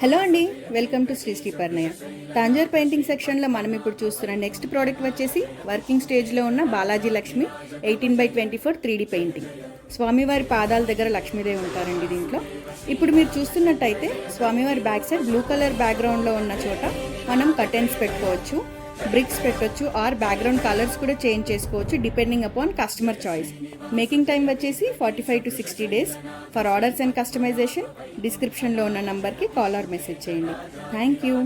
Hello అండి, welcome to Shri పర్ణయ. తాంజార్ painting సెక్షన్లో మనం ఇప్పుడు చూస్తున్న నెక్స్ట్ ప్రోడక్ట్ వచ్చేసి వర్కింగ్ స్టేజ్లో ఉన్న Balaji Lakshmi 18x24 3D painting. స్వామివారి పాదాల దగ్గర లక్ష్మీదేవి ఉంటారండి దీంట్లో. ఇప్పుడు మీరు చూస్తున్నట్టయితే స్వామివారి బ్యాక్ సైడ్ బ్లూ కలర్ బ్యాక్గ్రౌండ్లో ఉన్న చోట మనం కర్టెన్స్ పెట్టుకోవచ్చు, బ్రిక్స్ పెట్టొచ్చు, ఆర్ బ్యాక్గ్రౌండ్ కలర్స్ కూడా చేంజ్ చేసుకోవచ్చు depending upon customer choice. Making time వచ్చేసి 45 to 60 days. For orders and customization డిస్క్రిప్షన్లో ఉన్న నంబర్కి కాల్ ఆర్ మెసేజ్ చేయండి. Thank you.